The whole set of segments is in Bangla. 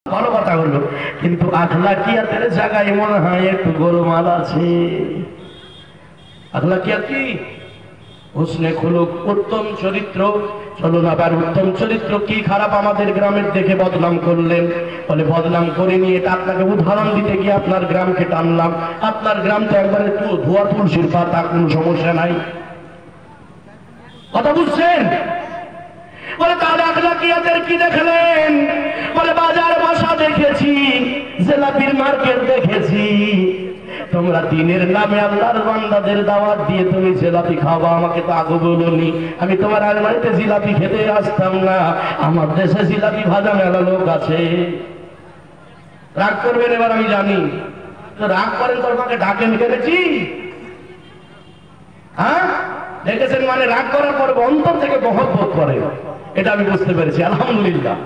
ভালো কথা হলো, কিন্তু আখলাকিয়াতের জায়গায় মনে হয় একটু গোলমাল আছে। আখলাকিয়াত কি? হুসনে খুলুক, উত্তম চরিত্র। চলুন আবার উত্তম চরিত্র কি খারাপ আমাদের গ্রামের দেখে বদনাম করলেন। বলে বদনাম করে নিয়ে এটা আপনাকে উদাহরণ দিতে গিয়ে আপনার গ্রামকে টানলাম। আপনার গ্রামটা একবারে ধোয়া তুলসীর পাতা, কোনো সমস্যা নাই। কথা বুঝছেন? বলে তাহলে আখলাকিয়াতের কি দেখলেন? বলে বাজার বসা দেখেছি, জিলাপির মার্কেট দেখেছি। তোমরা দিনের নামে আল্লাহর বান্দাদের দাওয়াত দিয়ে তুমি জিলাপি খাওয়া, আমাকে তো আগে বলোনি। আমি তোমার আলমারিতে জিলাপি খেতে আসতাম না। আমার দেশে জিলাপি ভাজা মেলা লোক আছে। রাগ করবেন এবার আমি জানি, তো রাগ করেন তো আমাকে ডাকেন কেটেছি। হ্যাঁ দেখেছেন, মানে রাগ করার পর অন্তর থেকে মহব্বত করে, এটা আমি বুঝতে পেরেছি আলহামদুলিল্লাহ।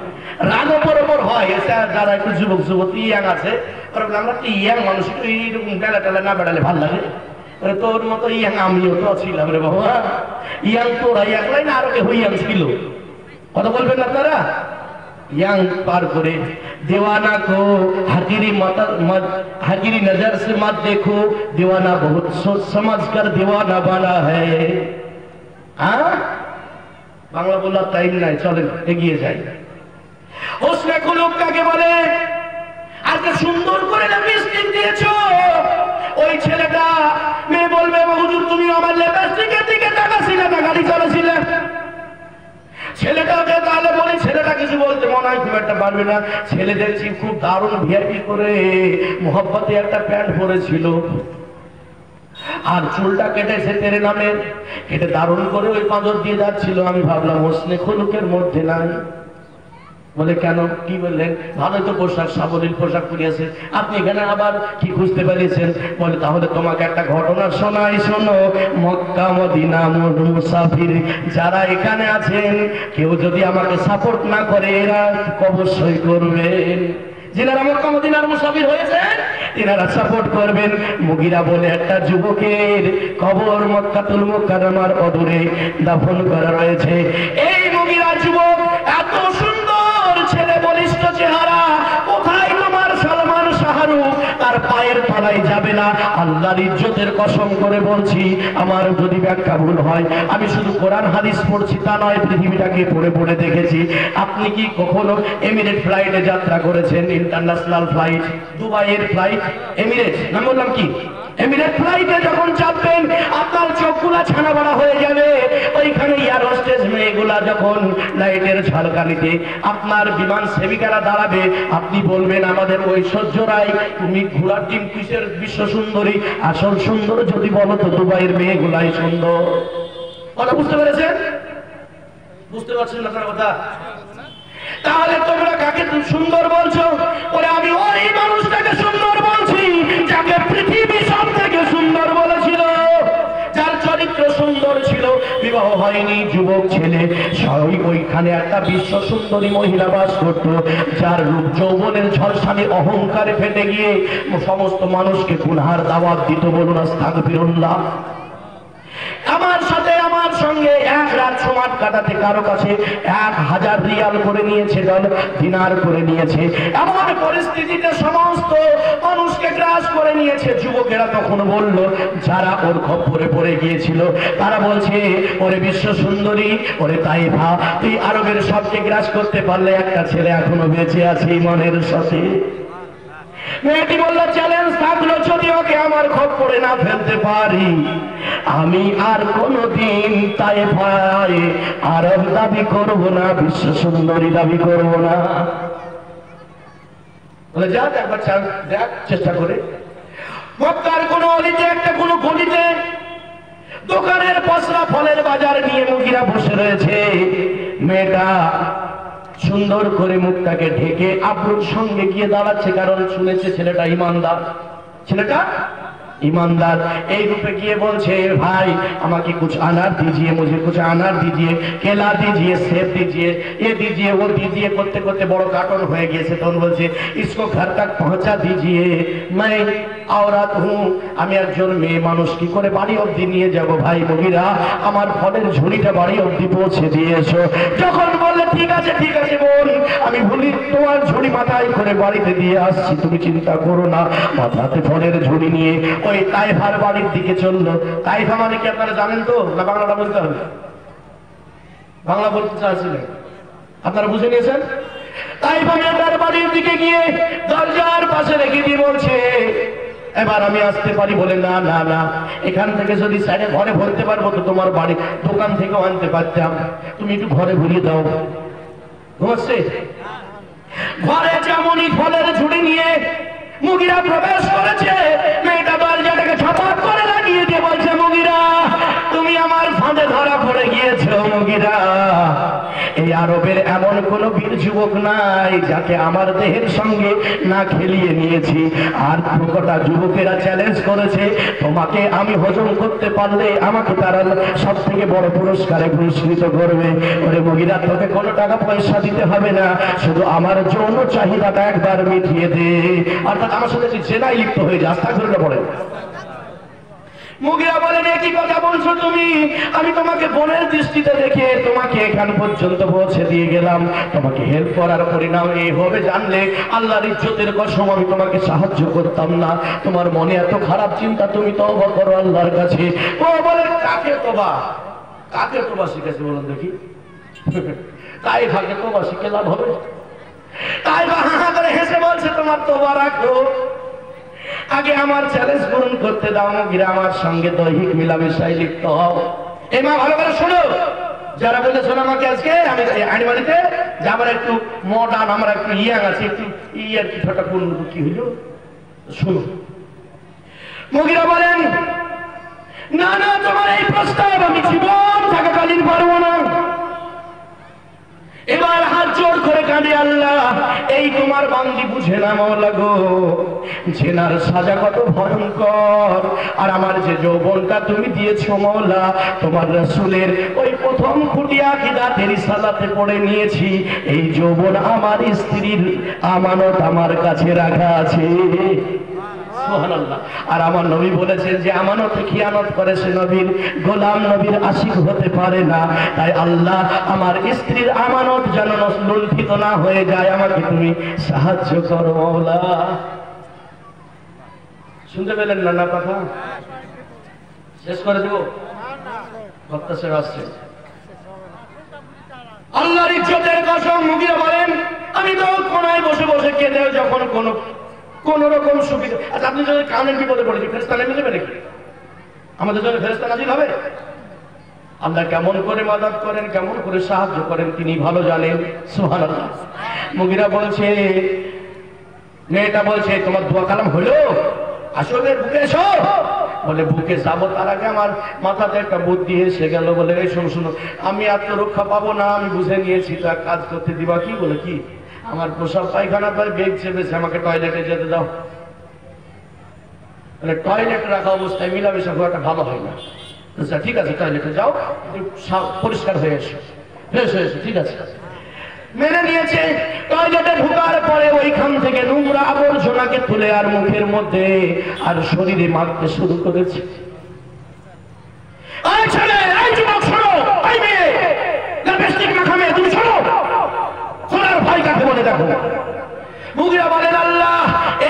রাগ ওপর হয়, যারা একটু যুবক যুবতী ইয়াং আছে, আমরা কি ইয়াং মানুষ, একটু এইরকম বেলা টেলা না বেড়ালে ভালো লাগে। তোর মতো ইয়াং আমিও তো ছিলাম রে বাবা। ইয়াং তোরা একলাই না, আরো কেউ ইয়াং ছিল। কথা বলবেন আপনারা? यांग पार करे दीवाना को हकीरी नजर से मत देखो, दीवाना बहुत सोच समझ कर दीवाना बना है। बांगला बोला टाइम नहीं, चले एगिए जाए। उसने कुलुक काके बोले আজকে সুন্দর করে লিপস্টিক দিয়েছো, ওই ছেলেটা মেয়ে বলবে হুজুর তুমি আমার লিপস্টিকের দিকে তাকাছিলে না, গাড়ি চালাছিলে। ছেলেটাকে তাহলে বলি, ছেলেটা কিছু বলতে মনে হয় খুব একটা পারবে না। ছেলে দেখছি খুব দারুণ ভিআইপি করে মোহাব্বতে একটা প্যান্ট পরেছিল, আর চুলটা কেটেছে তেরে নামে, কেটে দারুণ করে ওই পাঁজর দিয়ে যাচ্ছিল। আমি ভাবলাম হোসনে খুলুকের মধ্যে নাই। বলে কেন, কি বললেন? ভালোই তো পোশাক, সাবলীল পোশাক পরিয়েছে, আপনি এখানে আবার কি খুঁজতে পেরেছেন? বলে তাহলে তোমাকে একটা ঘটনা শোনাই, শোনো। মক্কা মদিনা মুসাফির যারা এখানে আছেন, কেউ যদি আমাকে সাপোর্ট না করে, এরা অবশ্যই করবেন। যিনারা মক্কা মদিনার মুসাফির হয়েছেন তিনারা সাপোর্ট করবেন। মুগিরা বলে একটা যুবকের কবর মক্কাতুল মুকাররমার অদূরে দাফন করা রয়েছে। এই মুগিরা যুবক এত সুন্দর ছেলে, বলিষ্ঠ চেহারা, কোথায় তোমার সালমান শাহরুখ তার পায়ের তলায় যাবে না। আল্লাহর ইজ্জতের কসম করে বলছি, আমার যদি ব্যাখ্যা ভুল হয়, আমি শুধু কোরআন হাদিস পড়ছি তা নয়, পৃথিবীটাকে পড়ে পড়ে দেখেছি। আপনি কি কখনো এমিরেট ফ্লাইটে যাত্রা করেছেন? ইন্টারন্যাশনাল ফ্লাইট, দুবাইয়ের ফ্লাইট, এমিরেট নাম বললাম কি, এমিরেট ফ্লাইটে যখন চাপবেন আপনার চোখগুলা ছানা বড়া হয়ে যাবে। ওইখানে এয়ার হোস্টেস মেয়েগুলা যখন লাইটের ঝলকানিতে আপনার বিমান সেবিকারা দাঁড়াবে, আপনি বলবেন আমাদের ঐশ্বর্য রায়, তুমি ঘোড়ার টিম কিসের বিশ্ব সুন্দরী? আসল সুন্দর যদি বলো তো দুবাইয়ের মেয়েগুলাই সুন্দর। কথা বুঝতে পেরেছেন? বুঝতে পারছেন না কথা? তাহলে তোমরা কাকে সুন্দর বলছো? ওরে আমি ওই মানুষটাকে সুন্দর বলছি যাকে পৃথিবী সব থেকে সুন্দর বলেছিল, যার চরিত্র সুন্দর ছিল, বিবাহ হয়নি, যুবক ছেলে, ওইখানে একটা বিশ্ব সুন্দরী মহিলা বাস করত, যার রূপ যৌবনের ঝলসানি অহংকারে ফেটে গিয়ে সমস্ত মানুষকে গুনহার দাওয়াত দিত। বলুন আস্তাগফিরুল্লাহ। আমার সাথে আমার সঙ্গে এক রাত সমাজ কাটাতে কারো কাছে 1000 রিয়াল করে নিয়েছে, দিনার করে নিয়েছে। এমন পরিস্থিতিতে সমস্ত মানুষকে গ্রাস করে নিয়েছে। যুবকেরা তখন বলল, যারা ওর খপ্পরে পড়ে গিয়েছিল, তারা বলছে ওরে বিশ্ব সুন্দরী, ওরে তাইফা, তুই আরবের সবকে গ্রাস করতে পারলে, একটা ছেলে এখনো বেঁচে আছে মনের সাথে। মেয়েটি বলল, চ্যালেঞ্জ থাকলো, যদি ওকে আমার খপ্পরে না ফেলতে পারি, আমি আর কোনদিন তাইফায় আরব দাবি করব না, বিশ্ব সুন্দরী দাবি করব না। বলে যাক একবার দেখ, চেষ্টা করে। মক্কার কোন অলিতে, একটা কোন গলিতে দোকানের পসরা ফলের বাজার নিয়ে মুগিরা বসে রয়েছে। মেয়েটা সুন্দর করে মুখটাকে ঢেকে আব্রুর সঙ্গে গিয়ে দাঁড়াচ্ছে, কারণ শুনেছে ছেলেটা ইমানদার। ছেলেটা ईमानदार এই রূপে গিয়ে বলছে, ভাই আমাকে कुछ अनार दीजिए, मुझे कुछ अनार दीजिए, केला दीजिए, सेब दीजिए, ये दीजिए, वो दीजिए करते करते बड़ो कार्टन হয়ে গেছে। তখন বলছে, इसको घर तक पहुंचा दीजिए, मैं औरत हूं, আমি একজন মেয়ে মানুষ, কি করে বাড়ি অবধি নিয়ে যাব? ভাই মুগিরা আমার ফলের ঝুড়িটা বাড়ি অবধি পৌঁছে দিয়েছো। যখন বলল বলে ঠিক আছে বোন, আমি ভুলি তোমার ঝুড়ি মাথায় করে বাড়িতে দিয়ে আসছি, তুমি চিন্তা করো না। মাথাতে ফলের ঝুড়ি নিয়ে ওই তাইফার বাড়ির দিকে চললো। তাইফা মানে কি আপনারা জানেন তো, না বাংলাটা বলতে হবে? বাংলা বলতে চাচ্ছিলেন, আপনারা বুঝে নিয়েছেন? তাইফা মেয়েটার বাড়ির দিকে গিয়ে দরজার পাশে রেখে দিয়ে বলছে, এবার আমি আসতে পারি? বলে না না না, এখান থেকে যদি সাইডে ঘরে ভরতে পারবো তো তোমার বাড়ি দোকান থেকেও আনতে পারতাম, তুমি একটু ঘরে ভরিয়ে দাও। ঘুমাচ্ছে ঘরে যেমনই ফলের ঝুড়ি নিয়ে মুগিরা প্রবেশ করেছে, মেয়েটা দরজাটাকে ছাপা করে লাগিয়ে দিয়ে বলছে, মুগিরা তুমি আমার ফাঁদে ধরা পড়ে গিয়েছো। মুগিরা, এই আরবের এমন কোন বীর যুবক নাই যাকে আমার দেহের সঙ্গে না খেলিয়ে নিয়েছি। আর প্রকটা যুবকেরা চ্যালেঞ্জ করেছে, তোমাকে আমি হজম করতে পারলে আমাকে তারা সব থেকে বড় পুরস্কারে পুরস্কৃত করবে। ওরে মুগিরা, তোকে কোনো টাকা পয়সা দিতে হবে না, শুধু আমার যৌন চাহিদাটা একবার মিটিয়ে দে, অর্থাৎ আমার সাথে জেনায় লিপ্ত হয়ে যা। আস্তাগফিরুল্লাহ পড়ে। মুগিরা বলেন, একই কথা বলছো তুমি? আমি তোমাকে বোনের দৃষ্টিতে দেখে তোমাকে এখান পর্যন্ত পৌঁছে দিয়ে গেলাম, তোমাকে হেল্প করার পরিণাম এই হবে জানলে আল্লাহর ইজ্জতের কসম আমি তোমাকে সাহায্য করতাম না। তোমার মনে এত খারাপ চিন্তা, তুমি তওবা করো আল্লাহর কাছে। ও বলে, কাকে তোবা শিখেছে বলুন দেখি? তাই ভাগে তোবা শিখে লাভ হবে? তাই বা হা করে হেসে বলছে, তোমার তোবা রাখো, আগে আমার চ্যালেঞ্জ পূরণ করতে দাও। মুগিরা, আমার সঙ্গে দৈহিক মিলামেশায় লিপ্ত হও। এই মা ভালো করে শোনো, যারা বলেছেন আমাকে আজকে আমি আইনবাড়িতে যে আমার একটু মডার্ন, আমার একটু ইয়াং আছে, একটু ইয়ার কিছুটা কোন কি হইল শুনো। মুগিরা বলেন, না না, তোমার এই প্রস্তাব আমি জীবন থাকাকালীন পারবো না। এবার হাত জোর করে কাঁদে, আল্লাহ এই তোমার বান্দি বুঝে না মাওলা গো, জেনার সাজা কত ভয়ঙ্কর, আর আমার যে যৌবনটা তুমি দিয়েছো মাওলা, তোমার রাসূলের ওই প্রথম খুঁটি আকীদাতের রিসালাতে পড়ে নিয়েছি, এই যৌবন আমার স্ত্রীর আমানত আমার কাছে রাখা আছে। সুবহানাল্লাহ। আর আমার নবী বলেছেন যে আমানতে খিয়ানত করে সে নবীর গোলাম, নবীর আশিক হতে পারে না। তাই আল্লাহ আমার স্ত্রীর আমানত যেন লুণ্ঠিত না হয়ে যায়, আমাকে তুমি সাহায্য করো মাওলা। শুনতে পেলেন না কথা? শেষ করে দেব, বক্তা সাহেব আসছে। আল্লাহর ইজ্জতের কসম, মুগিরা বলেন, আমি তো কোনায় বসে বসে কেঁদে যখন কোন রকম সুবিধা। আচ্ছা, আপনি যদি কানের বিপদে পড়েছি, ফেরেশতা নেমে যাবে নাকি? আমাদের জন্য ফেরেশতা নাজিল হবে? আল্লাহ কেমন করে মাদদ করেন, কেমন করে সাহায্য করেন তিনি ভালো জানেন। সুবহানাল্লাহ। মুগিরা বলছে, মেয়েটা বলছে, তোমার দোয়া কালাম হলো? আসো বুকে এসো। বলে, বুকে যাবো তার আগে আমার মাথাতে একটা বুদ্ধি এসে গেল। বলে, এই শোনো, আমি আত্মরক্ষা পাবো না, আমি বুঝে নিয়েছি, তা কাজ করতে দিবা কি? বলে, কি? আমার প্রসাব পায়খানা পরে বেগ চেপেছে, আমাকে টয়লেটে যেতে দাও। মানে টয়লেটে রাখা অবস্থায় মিলামেশা করাটা ভালো হয় না। ঠিক আছে, টয়লেটে যাও, পরিষ্কার হয়ে এসো, ফ্রেশ হয়ে এসো। ঠিক আছে, মেনে নিয়েছে। টয়লেটে ঢোকার পরে ওইখান থেকে নোংরা আবর্জনাকে তুলে আর মুখের মধ্যে আর শরীরে মারতে শুরু করেছে। তুমি শোনো, শোনার ভাই কাকে বলে দেখো। মুগিরা বলেন, আল্লাহ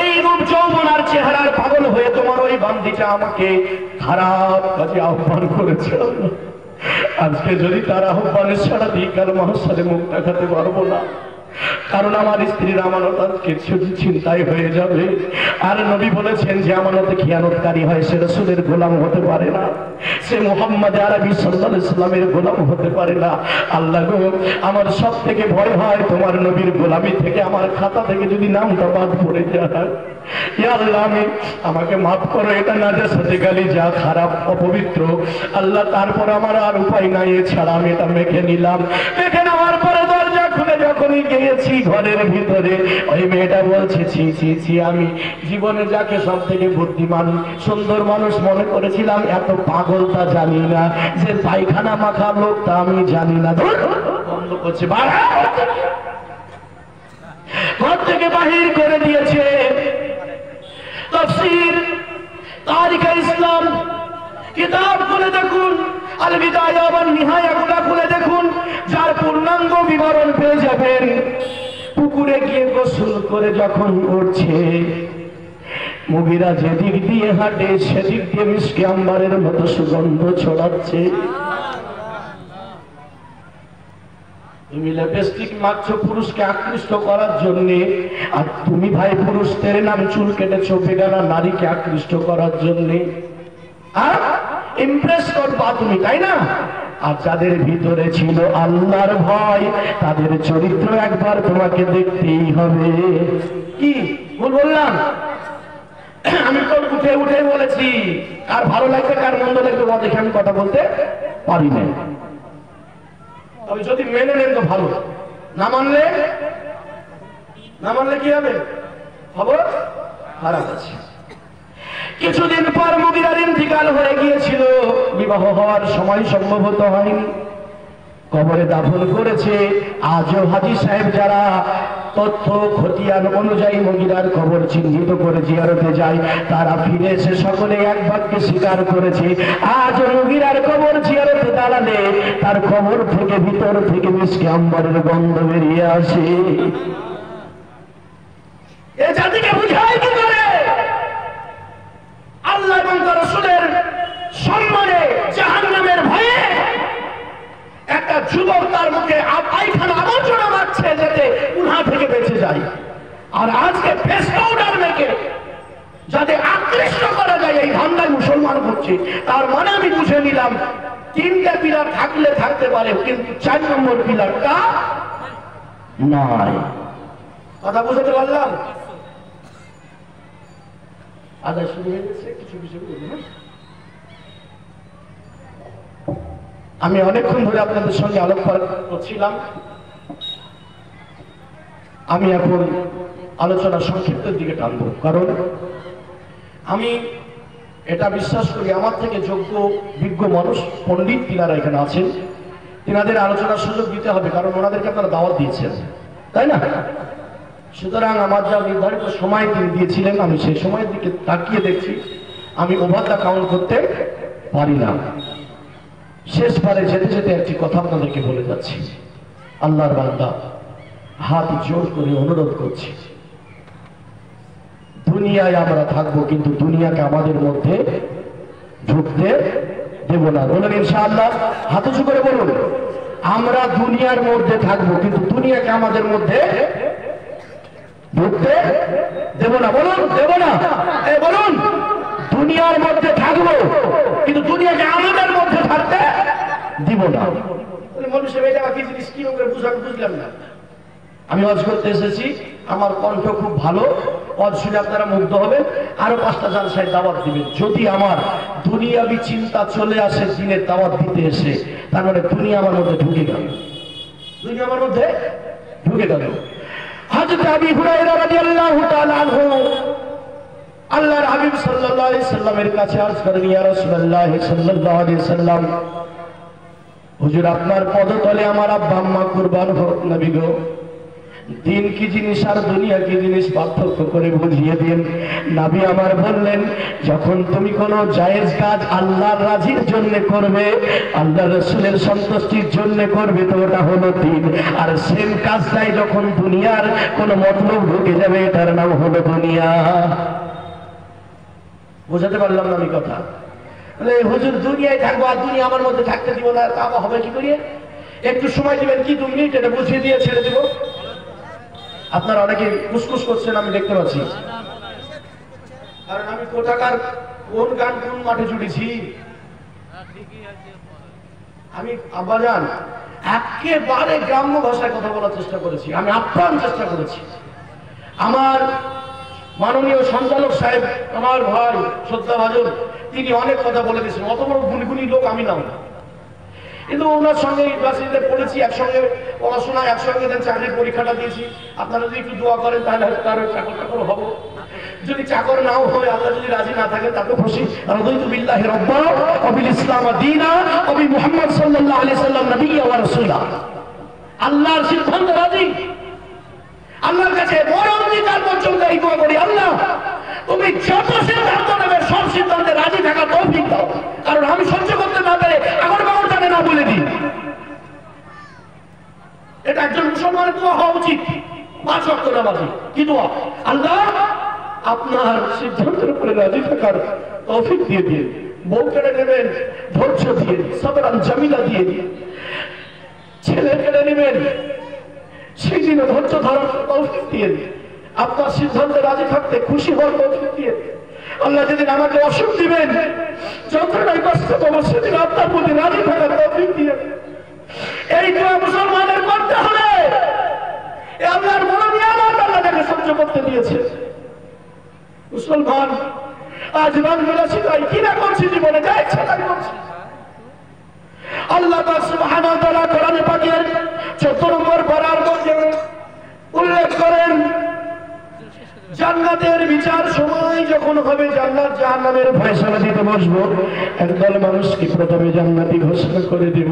এই রূপ যৌবন আর চেহারার পাগল হয়ে তোমার ওই বান্দিটা আমাকে খারাপ কাজে আহ্বান করেছে। আজকে যদি তার আহ্বানের সারা দিই, কাল মহাসারে মুখ দেখাতে পারবো না, কারণ আমার স্ত্রীর আমানত আজকে চিন্তায় হয়ে যাবে। আর নবী বলেছেন যে আমানতে খিয়ানতকারী হয় সে রাসূলের গোলাম হতে পারে না, সে মুহাম্মদ আরবি সাল্লাল্লাহু আলাইহি সাল্লামের গোলাম হতে পারে না। আল্লাহ গো, আমার সব থেকে ভয় হয় তোমার নবীর গোলামি থেকে আমার খাতা থেকে যদি নামটা বাদ পড়ে যায়। ইয়া আল্লাহ, আমাকে মাফ করো, এটা নাজাসাতে গালি যা খারাপ অপবিত্র। আল্লাহ, তারপর আমার আর উপায় নাই, এছাড়া আমি এটা মেখে নিলাম। মেখে নেওয়ার পরে দরজা খুলে যখনই গিয়েছি ঘরের ভিতরে, ওই মেয়েটা বলছে, ছি ছি ছি, আমি জীবনে যাকে সব থেকে বুদ্ধিমান সুন্দর মানুষ মনে করেছিলাম, এত পাগল তা জানি না, যে পায়খানা মাখা লোক তা আমি জানি না। বন্ধ করছে, ঘর থেকে বাহির করে দিয়েছে। তাফসীর তারিখে ইসলাম কিতাব খুলে দেখুন, আল বিদায়া ওয়ান নিহায়া খুলে দেখুন, যার পূর্ণাঙ্গ মরণ পেয়ে যাবেন। পুকুরে গিয়ে গোসল করে যখন উঠছে, মুগিরা যেদিক দিয়ে হাঁটে সেদিক দিয়ে মিষ্টি আম্বারের মতো সুগন্ধ ছড়াচ্ছে। তুমি লিপস্টিক মাখছো পুরুষকে আকৃষ্ট করার জন্য, আর তুমি ভাই পুরুষদের নাম চুল কেটেছো বেগানা নারীকে আকৃষ্ট করার জন্য, আর ইমপ্রেস করবা তুমি, তাই না? আর যাদের ভিতরে ছিল আল্লাহর ভয়, তাদের চরিত্র একবার তোমাকে দেখতেই হবে। কি বললাম? আমি তো উঠে উঠে বলেছি, কার ভালো লাগবে কার মন্দ লাগবে না দেখে আমি কথা বলতে পারি না। তবে যদি মেনে নেন তো ভালো, না মানলে কি হবে? খবর খারাপ আছে। কিছুদিন পর মুগিরার ইন্তিকাল হয়ে গিয়েছিল, বিবাহ হওয়ার সময় সম্ভবত হয়নি, কবরে দাফন করেছে। আজও হাজী সাহেব যারা তথ্য খতিয়ান অনুযায়ী মুগিরার কবর চিহ্নিত করে জিয়ারতে যায়, তারা ফিরে এসে সকলে এক বাক্যে স্বীকার করেছে, আজ মুগিরার কবর জিয়ারতে দাঁড়ালে তার কবর থেকে ভিতর থেকে মিষ্টি আম্বরের গন্ধ বেরিয়ে আসে। এ জাতিকে বুঝায় কি করে? আল্লাহ এবং তার রাসূলের সম্মানে জাহান্নামের ভয়ে একটা যুবক তার মুখে পায়খানা আবর্জনা মারছে যাতে উহা থেকে বেঁচে যায়। আর আজকে ফেস পাউডার মেখে যাতে আকৃষ্ট করা যায় এই ধান্দায় মুসলমান করছে। তার মানে আমি বুঝে নিলাম, তিনটা পিলার থাকলে থাকতে পারে, কিন্তু 4 নম্বর পিলারটা নাই। কথা বুঝতে পারলাম? আদায় শুরু হয়ে গেছে, কিছু কিছু আমি অনেকক্ষণ ধরে আপনাদের সঙ্গে আলোচনা করছিলাম। আমি এখন আলোচনা সংক্ষিপ্তের দিকে টানব, কারণ আমি এটা বিশ্বাস করি আমার থেকে যোগ্য বিজ্ঞ মানুষ পণ্ডিত তিনারা এখানে আছেন, তিনাদের আলোচনার সুযোগ দিতে হবে, কারণ ওনাদেরকে আপনারা দাওয়াত দিয়েছেন, তাই না? সুতরাং আমার যা নির্ধারিত সময় তিনি দিয়েছিলেন, আমি সেই সময়ের দিকে তাকিয়ে দেখছি আমি ওভারটা কাউন্ট করতে পারি না। শেষবারে যেতে যেতে একটি কথা আপনাদেরকে বলে যাচ্ছি। আল্লাহর বান্দা, হাত জোর করে অনুরোধ করছি, দুনিয়ায় আমরা থাকবো, কিন্তু দুনিয়াকে আমাদের মধ্যে ঢুকতে দেব না। বলুন ইনশাআল্লাহ, হাত উঁচু করে বলুন, আমরা দুনিয়ার মধ্যে থাকবো, কিন্তু দুনিয়াকে আমাদের মধ্যে ঢুকতে দেব না। বলুন, দেব না। বলুন, দুনিয়ার মধ্যে থাকবো, কিন্তু দুনিয়াকে আমাদের মধ্যে থাকতে দিব না। মানুষের এটা কি জিনিস, কি করে বুঝলাম না। আমি ওয়াজ করতে এসেছি, আমার কণ্ঠ খুব ভালো, ওয়াজ শুনে আপনারা মুগ্ধ হবেন, আরো 5টা জালসায় দাওয়াত দিবেন। যদি আমার দুনিয়াবি চিন্তা চলে আসে দিনের দাওয়াত দিতে এসে, তার মানে দুনিয়া আমার মধ্যে ঢুকে গেল, দুনিয়া আমার মধ্যে ঢুকে গেল। হযরত আবু হুরায়রা রাদিয়াল্লাহু তাআলা আনহু আল্লাহর হাবিব সাল্লাল্লাহু আলাইহি সাল্লামের কাছে আরজ করেন, ইয়া রাসূলুল্লাহ সাল্লাল্লাহু আলাইহি সাল্লাম, হুজুর আপনার পদতলে আমার আব্বা আম্মা কুরবান হোক নবী গো, দিন কি জিনিস আর দুনিয়া কি জিনিস পার্থক্য করে বুঝিয়ে দিন। নবী আমার বললেন, যখন তুমি কোনো জায়েজ কাজ আল্লাহর রাজির জন্য করবে, আল্লাহর রাসূলের সন্তুষ্টির জন্য করবে, তো ওটা হলো দিন। আর সেম কাজটাই যখন দুনিয়ার কোনো মতলব ঢুকে যাবে, এটার নাম হলো দুনিয়া। বুঝাতে পারলাম না আমি কথা? হুজুর দুনিয়ায় থাকবো আর দুনিয়া আমার মধ্যে থাকতে দিব না, তা হবে কি করিয়ে? একটু সময় দিবেন, কি 2 মিনিট, এটা বুঝিয়ে দিয়ে ছেড়ে দেব। আপনারা অনেকে কুসকুস করছেন, আমি দেখতে পাচ্ছি, কারণ আমি কোথাকার কোন গান কোন মাঠে জুড়েছি। আমি আব্বাজান একেবারে গ্রাম্য ভাষায় কথা বলার চেষ্টা করেছি, আমি আপ্রাণ চেষ্টা করেছি। আমার মাননীয় সঞ্চালক সাহেব, আমার ভাই শ্রদ্ধাভাজন, তিনি অনেক কথা বলে দিয়েছেন, অত বড় গুণগুণী লোক আমি নাও না, কিন্তু ওনার সঙ্গে ইউনিভার্সিটিতে পড়েছি, একসঙ্গে পড়াশোনা, একসঙ্গে চাকরির পরীক্ষাটা দিয়েছি। আপনারা যদি একটু দোয়া করেন তাহলে তার চাকর টাকর হবো। যদি চাকর নাও হয়, আল্লাহ যদি রাজি না থাকে, তাকে খুশি। রাদিতু বিল্লাহি রাব্বা ওয়া বিল ইসলাম দীনা ওয়া বি মুহাম্মদ সাল্লাল্লাহু আলাইহি সাল্লাম নবিয়্যা ওয়া রাসূলা। আল্লাহর সিদ্ধান্ত রাজি, আল্লাহর কাছে বড় অঙ্গীকার পর্যন্ত এই দোয়া করি, আল্লাহ তুমি যত সিদ্ধান্ত নেবে সব সিদ্ধান্তে রাজি থাকার তৌফিক দাও, কারণ আমি সহ্য করতে না পেরে আগর বাগর তাকে না বলে দিই। এটা আল্লাহ আপনার সিদ্ধান্তের উপরে রাজি থাকার তৌফিক দিয়ে দিন। বউ কেড়ে নেবেন ধৈর্য দিয়ে, সাবরান জামিলা দিয়ে, ছেলে কেড়ে নেবেন সেই দিনে ধৈর্য ধরার তৌফিক দিয়ে, আপনার সিদ্ধান্তে রাজি থাকতে খুশি হওয়ার তৌফিক দিয়ে। আল্লাহ যেদিন আমাকে অসুখ দিবেন, যন্ত্রণায় কষ্ট পাবো, সেদিন আপনার প্রতি রাজি থাকার তৌফিক দিয়ে। এই দোয়া মুসলমানের করতে হবে। আল্লাহর বড় নিয়ামত আল্লাহ তাকে সহ্য করতে দিয়েছে। মুসলমান আজ রং বিলাসিতায় কিনা করছি, জীবনে যা ইচ্ছা তাই করছি। আল্লাহ পাক সুবহানাহু ওয়া তাআলা কোরআনে পাকের 14 নম্বর পারার মধ্যে উল্লেখ করেন, জান্নাতের বিচার সময় যখন হবে, জান্নাত জাহান্নামের ফয়সালা দিতে বসবো, একদল মানুষকে প্রথমে জান্নাতি ঘোষণা করে দিব।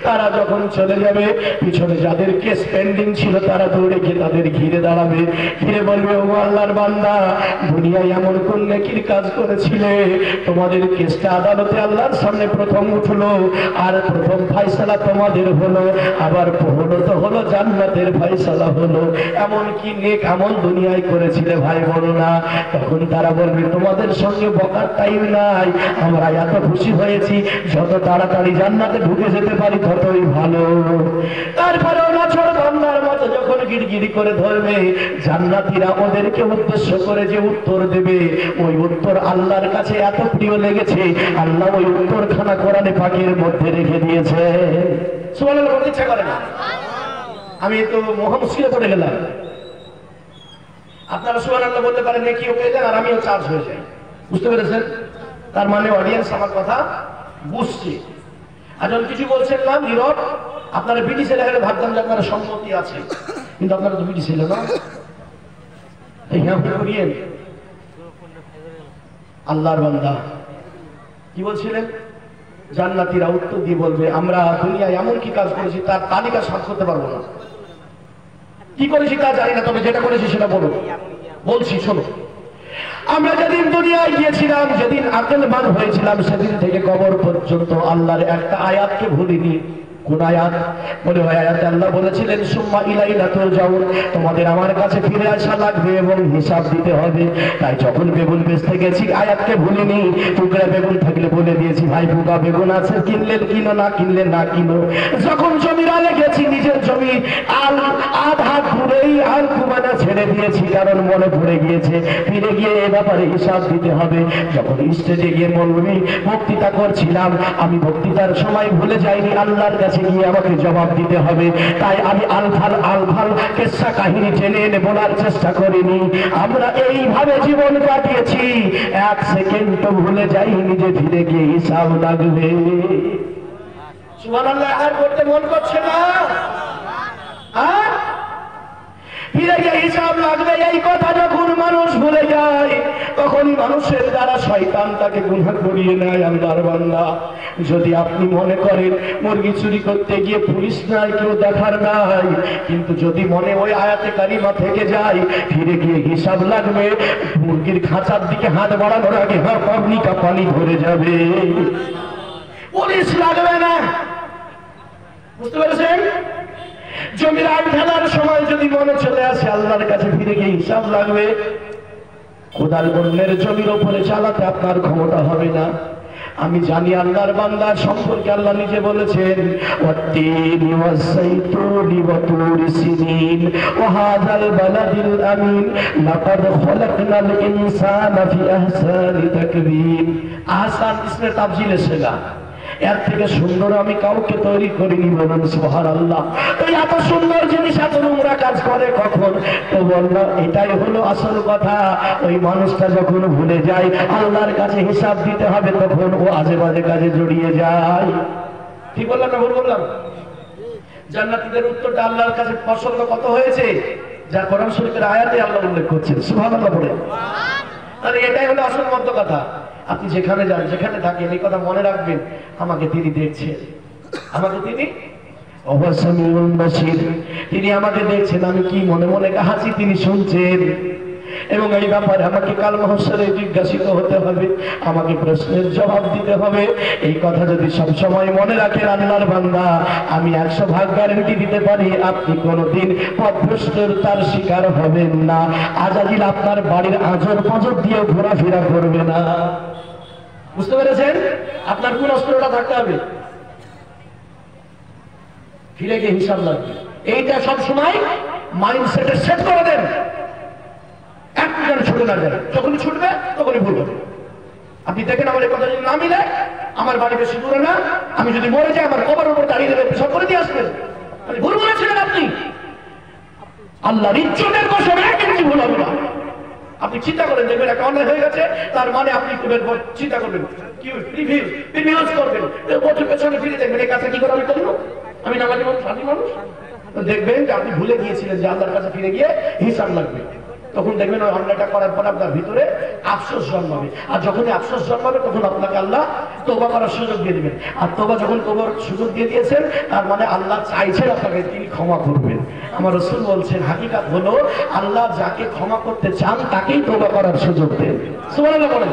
তারা যখন চলে যাবে, পিছনে যাদের কেস পেন্ডিং ছিল তারা দৌড়ে গিয়ে তাদের ঘিরে দাঁড়াবে, ঘিরে বলবে, ও আল্লাহর বান্দা, দুনিয়ায় এমন কোন নেকির কাজ করেছিলে, তোমাদের কেসটা আদালতে আল্লাহর সামনে প্রথম উঠলো, আর প্রথম ফয়সালা তোমাদের হলো, আবার হলো তো হলো জান্নাতের ফয়সালা হলো। এমন কি নেক আমল দুনিয়ায় করেছিলে ভাই বলো না? তখন তারা বলবে, তোমাদের সঙ্গে বকার টাইম নাই, আমরা এত খুশি হয়েছি, যত তাড়াতাড়ি জান্নাতে ঢুকে যেতে পারি ততই ভালো। তারপরে ওরা ছোট বান্দার মতো যখন গিরগিরি করে ধরবে, জান্নাতীরা ওদেরকে উদ্দেশ্য করে যে উত্তর দেবে, ওই উত্তর আল্লাহর কাছে এত প্রিয় লেগেছে, আল্লাহ ওই উত্তরখানা কোরআনে পাকের মধ্যে রেখে দিয়েছে। সুবহানাল্লাহ বলতে ইচ্ছা করে না, আমি তো মহা মুশকিলে পড়ে গেলাম। আপনারা সুবহানাল্লাহ বলতে পারেন, নেকিও পেয়ে যান আর আমিও চার্জ হয়ে যাই। বুঝতে পেরেছেন? তার মানে অডিয়েন্স আমার কথা বুঝছে। আর যখন কিছু বলছেন না নীরব, আপনারা বিটি ছেলে হলে ভাবতাম যে আপনারা সম্মতি আছে, কিন্তু আপনারা তো বিটি ছেলে না। এই হ্যাঁ করিয়েন। আল্লাহর বান্দা কি বলছিলেন? জান্নাতীরা উত্তর দিয়ে বলবে, আমরা দুনিয়ায় এমন কি কাজ করেছি তার তালিকা সাফ করতে পারবো না। কি করেছি তা জানি না, তবে যেটা করেছি সেটা বলো। বলছি শোনো, আমরা যেদিন দুনিয়ায় গিয়েছিলাম, যেদিন আকলমান হয়েছিলাম, সেদিন থেকে কবর পর্যন্ত আল্লাহর একটা আয়াতকে ভুলিনি। কোন আয়াত? বলে ওই আয়াতে আল্লাহ বলেছিলেন, সুম্মা ইলাইনা তুরজাউন, তোমাদের আমার কাছে ফিরে আসা লাগবে এবং হিসাব দিতে হবে। তাই যখন বেগুন বেচতে গেছি আয়াতকে ভুলিনি। টুকরা বেগুন থাকলে বলে দিয়েছি, ভাই পোকা বেগুন আছে, কিনলে কিনো, না কিনলে না কিনো। যখন জমির আলে গেছি, নিজের জমি আধা ঘুরেই আর কুবানা ছেড়ে দিয়েছি, কারণ মনে পড়ে গিয়েছে ফিরে গিয়ে এ ব্যাপারে হিসাব দিতে হবে। যখন স্টেজে গিয়ে মৌলবী বক্তৃতা করছিলাম, আমি বক্তৃতার সময় ভুলে যাইনি আল্লাহর কাছে গিয়ে আমাকে জবাব দিতে হবে। তাই আমি আলফাল কেসা কাহিনী টেনে এনে বলার চেষ্টা করিনি। আমরা এইভাবে জীবন কাটিয়েছি, এক সেকেন্ড তো ভুলে যাইনি যে ফিরে গিয়ে হিসাব লাগবে। সুবহানাল্লাহ, আর করতে মন করছে না? ফিরে গিয়ে হিসাব লাগবে, এই কথা যখন মানুষ ভুলে যায়, তখনই মানুষের দ্বারা শয়তান তাকে গুনাহ করিয়ে নেয়। আল্লাহর বান্দা, যদি আপনি মনে করেন মুরগি চুরি করতে গিয়ে পুলিশ নাই, কেউ দেখার নাই, কিন্তু যদি মনে ওই আয়াতে কারিমা থেকে যায়, ফিরে গিয়ে হিসাব লাগবে, মুরগির খাঁচার দিকে হাত বাড়ানোর আগে আপনি কাঁপানি ধরে যাবে, পুলিশ লাগবে না। বুঝতে পেরেছেন? জমির আইন খেলার সময় যদি মনে চলে আসে আল্লাহর কাছে ফিরে গিয়ে হিসাব লাগবে, খোদার বন্যের জমির উপরে চালাতে আপনার ক্ষমতা হবে না। আমি জানি আল্লাহর বান্দার সম্পর্কে আল্লাহ নিজে বলেছেন, ওয়াত্তিনি ওয়াসাইতুনি ওয়াতুরি সিনিন ওয়া হাযাল বালাদিল আমিন লাকাদ খলাকনাল ইনসানা ফি আহসানি তাকবীর। আহসান ইসমে তাফজিল এসেগা, এর থেকে সুন্দর আমি কাউকে তৈরি করিনি। বলুন সুবহানাল্লাহ। তো এত সুন্দর জিনিস এত নোংরা কাজ করে কখন? তো বললো এটাই হলো আসল কথা। ওই মানুষটা যখন ভুলে যায় আল্লাহর কাছে হিসাব দিতে হবে, তখন ও আজে বাজে কাজে জড়িয়ে যায়। ঠিক বললাম না ভুল বললাম? জান্নাতীদের উত্তরটা আল্লাহর কাছে পছন্দ কত হয়েছে, যা কোরআন শরীফের আয়াতে আল্লাহ উল্লেখ করছেন। সুবহানাল্লাহ বলে, তাহলে এটাই হলো আসল মধ্য কথা। আপনি যেখানে যান, যেখানে থাকেন, এই কথা মনে রাখবেন, আমাকে তিনি দেখছেন, আমাকে তিনি অবশ্যই বাসীর, তিনি আমাকে দেখছেন, আমি কি মনে মনে কাহাছি তিনি শুনছেন। এবং এই ব্যাপারে আমাকে কাল মহশরে জিজ্ঞাসিত হতে হবে, আমাকে প্রশ্নের জবাব দিতে হবে। এই কথা যদি সবসময় মনে রাখেন আল্লাহর বান্দা, আমি 100 ভাগ গ্যারান্টি দিতে পারি আপনি কোনোদিন পথভ্রষ্টতার শিকার হবেন না। আজাজিল আপনার বাড়ির আজর পাজর দিয়ে ঘোরাফেরা করবে না। বুঝতে পেরেছেন? আপনার কোন অস্ত্রটা থাকতে হবে, ফিরে গিয়ে হিসাব লাগবে। এইটা সবসময় মাইন্ডসেটে সেট করে দেন, একটু যেন ছুটে না যায়। যখনই ছুটবে তখনই ভুল হবে। আপনি দেখেন আমার এই কথা যদি না মিলে, আমার বাড়ি বেশি দূরে না, আমি যদি মরে যাই আমার কবরের উপর দাঁড়িয়ে দেবে, পেশাব করে দিয়ে আসবেন। ভুল বলেছিলেন আপনি, আল্লাহর ইজ্জতের কসম এক ইঞ্চি ভুল হবে না। আপনি চিন্তা করেন, দেখবেন একটা অন্যায় হয়ে গেছে, তার মানে আপনি চিন্তা করবেন, কি রিভিউজ করবেন, বছর পেছনে ফিরে দেখবেন এই কাছে কি করে আমি করব, আমি নামাজি মানুষ, স্বাধীন মানুষ। দেখবেন যে আপনি ভুলে গিয়েছিলেন যে আল্লাহর কাছে ফিরে গিয়ে হিসাব লাগবে। তখন দেখবেন ওই অন্যায়টা করার পর আপনার ভিতরে আফসোস জন্মাবে। আর যখনই আফসোস জন্মাবে তখন আপনাকে আল্লাহ তওবা করার সুযোগ দিয়ে দিবেন। আর তওবা যখন তওবার সুযোগ দিয়ে দিয়েছেন, তার মানে আল্লাহ চাইছেন আপনাকে তিনি ক্ষমা করবেন। আমার রাসূল বলছেন, হাকিকাত হলো আল্লাহ যাকে ক্ষমা করতে চান তাকেই তওবা করার সুযোগ দেন। সুবহানাল্লাহ বলেন।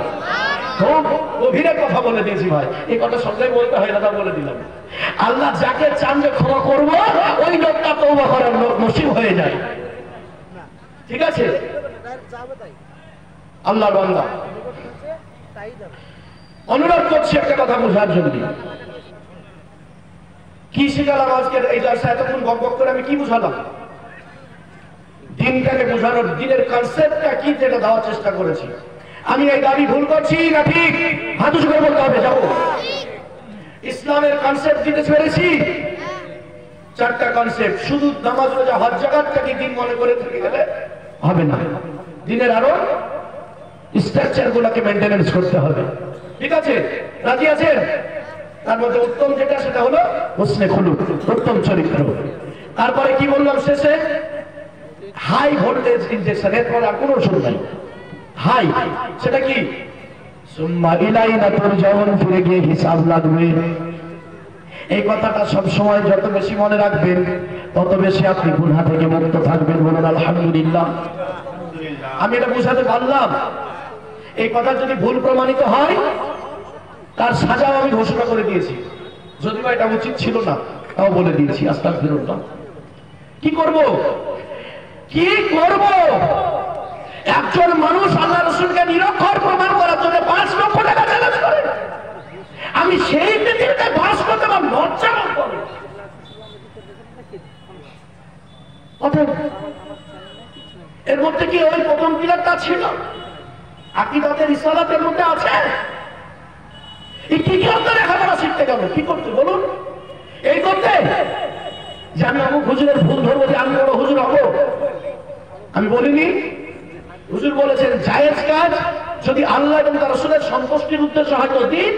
খুব গভীরে কথা বলে দিয়েছি ভাই, এই কথা সবটাই বলতে হয় না, তা বলে দিলাম। আল্লাহ যাকে চান যে ক্ষমা করবো, ওই লোকটা তওবা করার লোক নসিব হয়ে যায়। ঠিক আছে? আল্লাহর বান্দা, অনুরোধ করছি একটা কথা বোঝার জন্য। কি শিখালাম আজকের এই জালসা? এতক্ষণ বক বক করে আমি কি বুঝালাম? দিনটাকে বোঝানোর, দিনের কনসেপ্টটা কি যেটা দেওয়ার চেষ্টা করেছি। আমি এই দাবি ভুল করছি না ঠিক? হাত উঁচু করে বলতে হবে, যাবো। ইসলামের কনসেপ্ট দিতে পেরেছি 4টা কনসেপ্ট। শুধু নামাজ রোজা হজ জাকাতটাকে দিন মনে করে থেকে গেলে হবে না, দিনের আরো স্ট্রাকচার গুলাকে মেইনটেনেন্স করতে হবে। ঠিক আছে? রাজি আছেন? তার মধ্যে উত্তম যেটা সেটা হলো হুসনে খুলুক, উত্তম চরিত্র। তারপরে কি বললাম শেষে? হাই ভোল্টেজ ইনজেকশন, এরপর আর কোনো ওষুধ নাই। হাই সেটা কি? সুম্মা ইলাইনা তুরজাউন, ফিরে গিয়ে হিসাব লাগবে। এই কথাটা সব সময় যত বেশি মনে রাখবেন তত বেশি আপনি গুনাহ থেকে মুক্ত থাকবেন। বলুন আলহামদুলিল্লাহ। আমি এটা বুঝাতে পারলাম। এই কথা যদি ভুল প্রমাণিত হয় তার সাজাও আমি ঘোষণা করে দিয়েছি, যদিও এটা উচিত ছিল না, তাও বলে দিয়েছি। আস্তাগফিরুল্লাহ। কি করব? কি করব? একজন মানুষ আল্লাহ রাসূলকে নিরক্ষর প্রমাণ করার জন্য 5 লক্ষ টাকা চ্যালেঞ্জ করে। আমি সেই পৃথিবীতে বাস করতে আমার লজ্জা করে। এর মধ্যে কি ওই প্রথম পিলারটা ছিল? আকীদাতের রিসালাতের মধ্যে আছে? এই কি করতে লেখাপড়া শিখতে গেল? কি করতে বলুন? এই করতে যে আমি অমুক হুজুরের ভুল ধরবো, যে আমি বড় হুজুর হবো। আমি বলিনি, হুজুর বলেছেন জায়েজ কাজ যদি আল্লাহ এবং তার রাসূলের সন্তুষ্টির উদ্দেশ্য হয় তো দিন,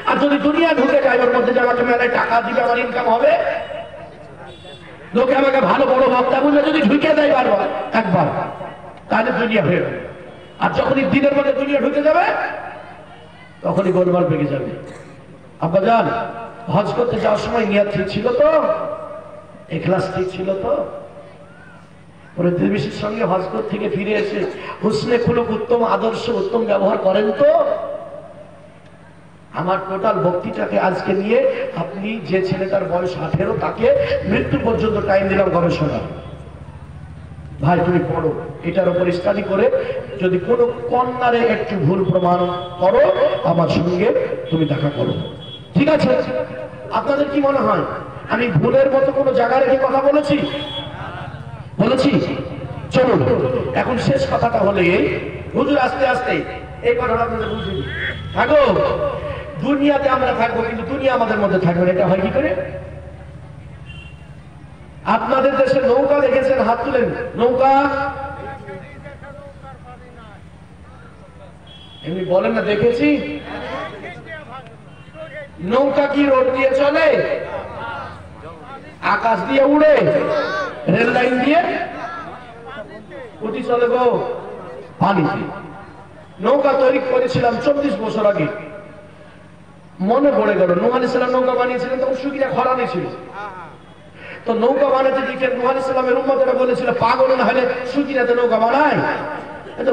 আর যদি দুনিয়া ঢুকে যায় ওর মধ্যে যে আমাকে মেলায় টাকা দিবে, আমার ইনকাম হবে, লোকে আমাকে ভালো বড় বক্তা বলবে, যদি ঢুকে দেয় বারবার একবার, তাহলে দুনিয়া হয়ে যাবে। আর যখনই দিনের মধ্যে দুনিয়া ঢুকে যাবে তখনই গোলমাল পেকে যাবে। আব্বাজান, হজ করতে যাওয়ার সময় নিয়ত ঠিক ছিল তো? ইখলাস ঠিক ছিল তো? প্রতিবেশীর সঙ্গে হজ থেকে ফিরে এসে হুসনে খুলুক, উত্তম আদর্শ, উত্তম ব্যবহার করেন তো? আমার টোটাল বক্তৃতাকে আজকে নিয়ে আপনি যে ছেলেটার বয়স 18 তাকে মৃত্যু পর্যন্ত টাইম দিলাম গবেষণা। ভাই তুমি পড়ো, এটার উপর স্টাডি করে যদি কোনো কন্যারে একটু ভুল প্রমাণ করো আমার সঙ্গে তুমি দেখা করো। ঠিক আছে? আপনাদের কি মনে হয় আমি ভুলের মতো কোনো জায়গা রেখে কথা বলেছি? বলেছি? চলুন এখন শেষ কথাটা হলে এই, হুজুর আস্তে আস্তে এই কথাটা আপনাদের বুঝিয়ে থাকো। দুনিয়াতে আমরা থাকবো কিন্তু দুনিয়া আমাদের মধ্যে থাকবে না, এটা হয় কি করে? আপনাদের দেশে নৌকা দেখেছেন? হাত তুলেন। নৌকা এমনি বলেন না, দেখেছি। নৌকা কি রোড দিয়ে চলে? আকাশ দিয়ে উড়ে? রেল লাইন দিয়ে? কোটি চলে গো পানিতে। নৌকা তৈরি করেছিলাম 24 বছর আগে, মনে পড়ে গেল। নূহ আলাইহিস সালাম নৌকা বানিয়েছিলেন, তখন শুকিয়ে খরানি ছিল। তো নৌকা বানাতে দিকে নূহ আলাইহিস সালামের উম্মতেরা বলেছিল, পাগল না হলে শুকিয়ে নৌকা বানায়?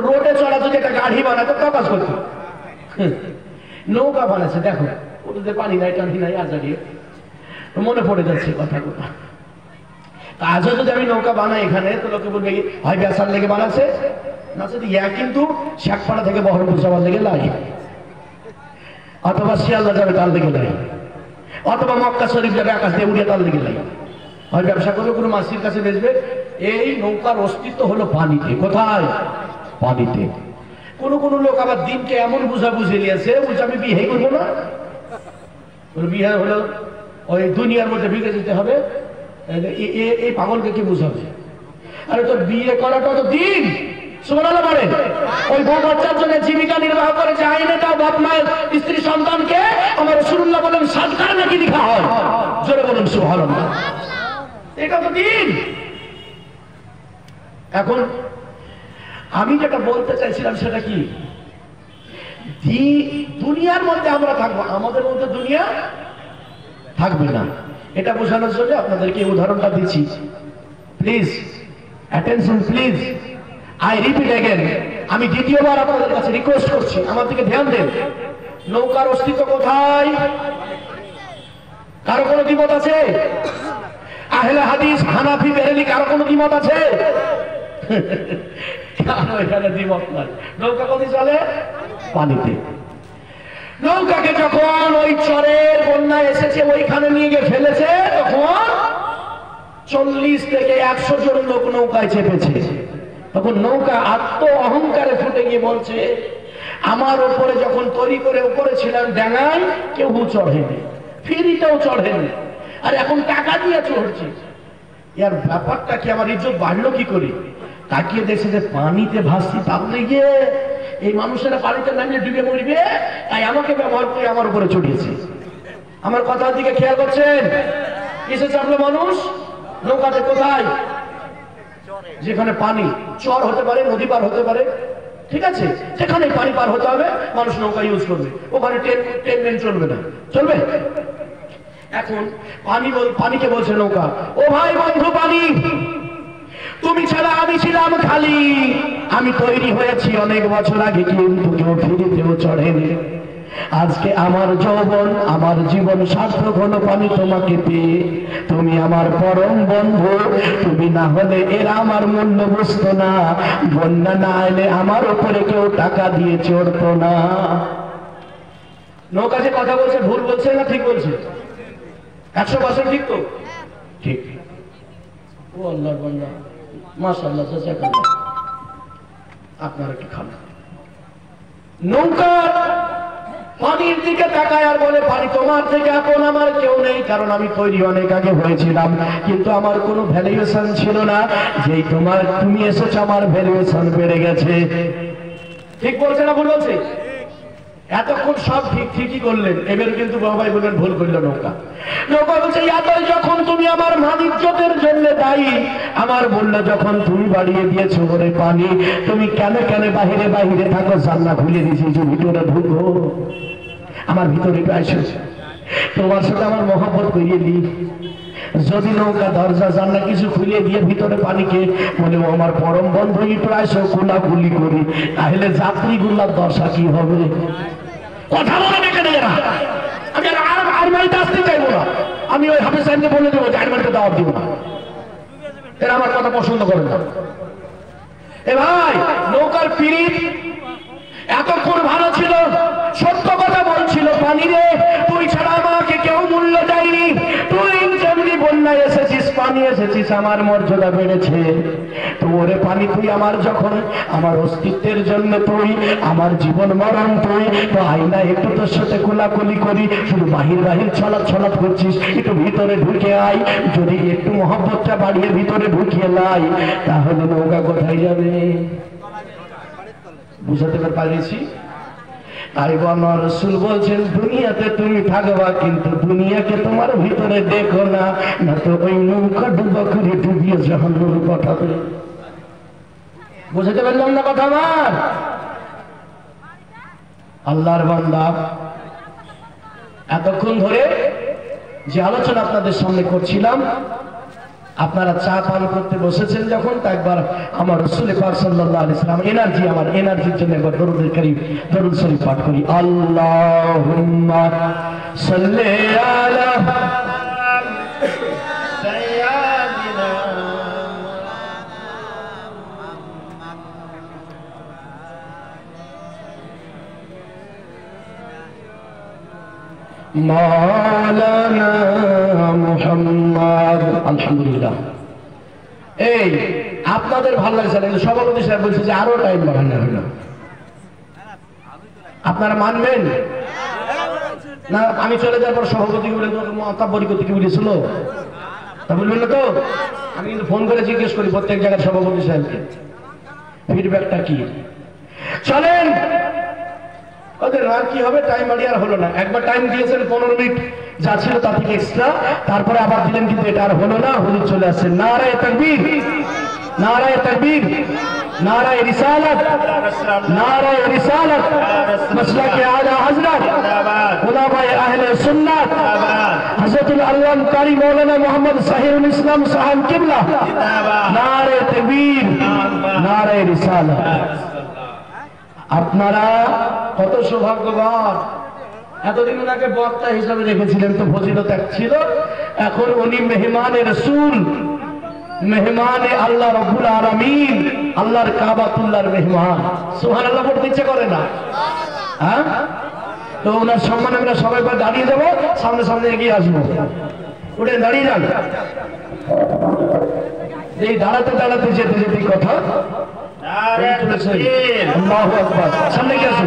রোডে চলা যদি একটা গাড়ি বানাতো তো কাজ করতো, নৌকা বানাচ্ছে দেখো, ওদের পানি নাই টানি নাই, আর দাঁড়িয়ে মনে পড়ে যাচ্ছে কথাগুলো। আজও যদি আমি নৌকা বানাই এখানে, তো লোকে বলবে হয় বেসার লেগে বানাচ্ছে না, যদি কিন্তু শেখপাড়া থেকে বহরমপুর যাওয়ার লেগে লাগে, অথবা শিয়ালদা যাবে তার লেগে লাগে, অথবা মক্কা শরীফ যাবে আকাশ দিয়ে উড়িয়ে তার লেগে লাগে। হয় ব্যবসা করবে কোনো মাসির কাছে বেচবে। এই নৌকার অস্তিত্ব হলো পানিতে। কোথায়? পানিতে। কোন কোন লোক আবার দিনকে এমন বুঝা বুঝে নিয়েছে, বলছে আমি বিয়ে করবো না, বিয়ে হলো ওই দুনিয়ার মধ্যে বিকে যেতে হবে, এই পাগলকে কি বুঝাবে? আরে তোর বিয়ে করাটা তো দিন, সুবহানাল্লাহ বলেন। ওই বউ বাচ্চার জন্য জীবিকা নির্বাহ করে যায় না, তাও বাপ মায়ের স্ত্রী সন্তানকে আমার রাসূলুল্লাহ বলেন সাদকার নাকি লিখা হয়। জোরে বলুন সুবহানাল্লাহ। এটা তো দিন। এখন আমি যেটা বলতে চাইছিলাম সেটা কি, দুনিয়ার মধ্যে আমরা থাকবো, আমাদের মধ্যে দুনিয়া থাকবে না। এটা বোঝানোর জন্য আপনাদেরকে উদাহরণটা দিচ্ছি। Please attention, please I repeat again, আমি দ্বিতীয়বার আপনাদের কাছে রিকোয়েস্ট করছি, আমার দিকে ধ্যান দেন। নৌকার অস্তিত্ব কোথায়? কারো কোনো দ্বিমত আছে? আহলে হাদিস, হানাফি, বেরেলি কারো কোনো দ্বিমত আছে? কারো এখানে দ্বিমত নাই। নৌকা কোথায় চলে? পানিতে। নৌকাকে যখন ওই চরের বন্যা এসেছে ওইখানে নিয়ে গিয়ে ফেলেছে, তখন 40 থেকে 100 জন লোক নৌকায় চেপেছে। তখন নৌকা আত্ম অহংকারে ফুটে গিয়ে বলছে, আমার উপরে যখন তৈরি করে উপরে ছিলাম ডাঙায়, কেউ চড়েনি, ফেরিটাও চড়েনি, আর এখন টাকা দিয়ে চড়ছে। ইয়ার ব্যাপারটা কি, আমার ইজ্জত বাড়লো কি করে? তাকিয়ে দেখছে যে পানিতে ভাসছি, তাহলে গিয়ে এই মানুষেরা পানিতে নামিয়ে ডুবে মরবে, তাই আমাকে ব্যবহার করে আমার উপরে চড়িয়েছে। আমার কথার দিকে খেয়াল করছেন? কিসে চাপলো মানুষ? নৌকাতে। কোথায়? যেখানে পানি, চর হতে পারে, নদী পার হতে পারে, ঠিক আছে, সেখানে পানি পার হতে হবে, মানুষ নৌকা ইউজ করবে। ওখানে ট্রেন চলবে না, চলবে? এখন পানিকে বলছে নৌকা, ও ভাই বন্ধু পানি, তুমি ছাড়া আমি ছিলাম খালি, আমি তৈরি হয়েছি অনেক বছর আগে, কিন্তু কেউ ফিরিতেও চড়েনি। আজকে আমার যৌবন, আমার জীবন সার্থক হলো পানি তোমাকে পেয়ে। তুমি আমার পরম বন্ধু, তুমি না হলে এরা আমার মূল্য বুঝতো না, বন্যা না এলে আমার উপরে কেউ টাকা দিয়ে চড়তো না। নৌকা যে কথা বলছে ভুল বলছে না ঠিক বলছে? 100% ঠিক তো? ঠিক। ও আল্লাহর বান্দা, মাশাআল্লাহ, জাযাকাল্লাহ। আপনারা কি খান? নৌকা পানির দিকে তাকায় আর বলে, পানি তোমার থেকে আপন আমার কেউ নেই, কারণ আমি তৈরি অনেক আগে হয়েছিলাম, কিন্তু আমার কোনো ভ্যালুয়েশন ছিল না। যেই তুমি এসেছো আমার ভ্যালুয়েশন বেড়ে গেছে। ঠিক বলছে না ভুল বলছে? এতক্ষণ সব ঠিকই করলেন, এবার কিন্তু বাবাই বললেন ভুল করলো নৌকা। নৌকা বলছে, এতই যখন তুমি আমার মান ইজ্জতের জন্য দায়ী, আমার বলল যখন তুমি বাড়িয়ে দিয়েছো ওরে পানি, তুমি কেন বাহিরে বাহিরে থাকো, জানলা খুলে দিয়েছি যে ভিতরে ঢুকো, আমার ভিতরে আসো, তোমার সাথে আমার মহব্বত করিয়ে দিই। যদি নৌকা দরজা জানলা কিছু খুলিয়ে দিয়ে ভিতরে পানিকে বলে, ও আমার পরম বন্ধু একটু আসো, গুলাগুলি করি, তাহলে যাত্রীগুলার দশা কি হবে? কথা বলে এখানে এরা। আমি আরমানিতে আসতে চাইবো না, আমি ওই হাফেজ সাহেবকে বলে দেবো যে আরমানিতে দাওয়াত দিব না, এরা আমার কথা পছন্দ করে না। এ ভাই, নৌকার পিরিত এতক্ষণ ভালো ছিল, সত্য কথা বলছিল, পানি রে তুই ছাড়া আমাকে কেউ মূল্য দেয়নি, তুই যেমনি বন্যায় এসেছিস, পানি এসেছিস, আমার মর্যাদা বেড়েছে। তো ওরে পানি, তুই আমার যখন আমার অস্তিত্বের জন্য তুই, আমার জীবন মরণ তুই, তো আইনা একটু তোর সাথে কোলাকুলি করি, শুধু বাহির ছলাৎ করছিস, একটু ভিতরে ঢুকে আয়, যদি একটু মহব্বতটা বাড়িয়ে ভিতরে ঢুকিয়ে লাই, তাহলে নৌকা কোথায় যাবে? বুঝাতে পারছি? তাই আমার রাসূল বলছেন, দুনিয়াতে তুমি থাকবা, কিন্তু দুনিয়াকে তোমার ভিতরে দেখো না, না তো ওই নৌকা ডুবা করে ডুবিয়ে জাহান্নামে পাঠাবে। বুঝাতে পারলাম না কথা আমার? আল্লাহর বান্দা, এতক্ষণ ধরে যে আলোচনা আপনাদের সামনে করছিলাম, আপনারা চা পান করতে বসেছেন যখন, তা একবার আমার রাসূল পাক সাল্লাল্লাহু আলাইহি ওয়াসাল্লাম আমার এনার্জির জন্য একবার দরুদ কারীম দরুদ শরীফ পাঠ করি। আল্লাহুম্মা সাল্লি আলা সাইয়্যিদিনা মাওলানা মুহাম্মদ। আলহামদুলিল্লাহ। এই আপনাদের ভালো লাগছে না, সভাপতি সাহেব বলছে যে আরো টাইম বাড়ানো হলো, আপনারা মানবেন না? আমি চলে যাওয়ার পর সভাপতি বলে মাতাব্বরি করতে কি বলেছিল তা বলবেন না তো? আমি কিন্তু ফোন করে জিজ্ঞেস করি প্রত্যেক জায়গার সভাপতি সাহেবকে ফিডব্যাকটা কি। চলেন ওদের আর কি হবে, টাইম বাড়িয়ে আর হলো না। একবার টাইম দিয়েছেন 15 মিনিট যা ছিল তা থেকে এক্সট্রা, তারপরে আবার দিলেন, কিন্তু এটা আর হলো না। হুজুর চলে আসছেন। নারায়ে তাকবীর, নারায়ে তাকবীর, নারায়ে রিসালাত, নারায়ে রিসালাত, মাসলাকে আলা হযরত উলামায়ে আহলে সুন্নাত হযরতুল আল্লামা কারি মাওলানা মুহাম্মদ সাহিরুল ইসলাম সাহেব কিবলা। নারায়ে তাকবীর, নারায়ে রিসালাত। আপনারা কত সৌভাগ্যবান। এতদিন ওনাকে বক্তা হিসাবে রেখেছিলেন তো ফজিলত ছিল, এখন উনি মেহমানে রাসূল, মেহমানে আল্লাহ রাব্বুল আলামিন, আল্লাহর কাবাতুল্লাহর মেহমান। সুবহানাল্লাহ বলতে ইচ্ছে করে না? হ্যাঁ, তো ওনার সম্মানে আমরা সবাই দাঁড়িয়ে যাবো, সামনে সামনে এগিয়ে আসবো। উঠে দাঁড়িয়ে যান। এই দাঁড়াতে দাঁড়াতে যেতে যেতে কথা। আল্লাহু আকবার। সামনে কি আসুন।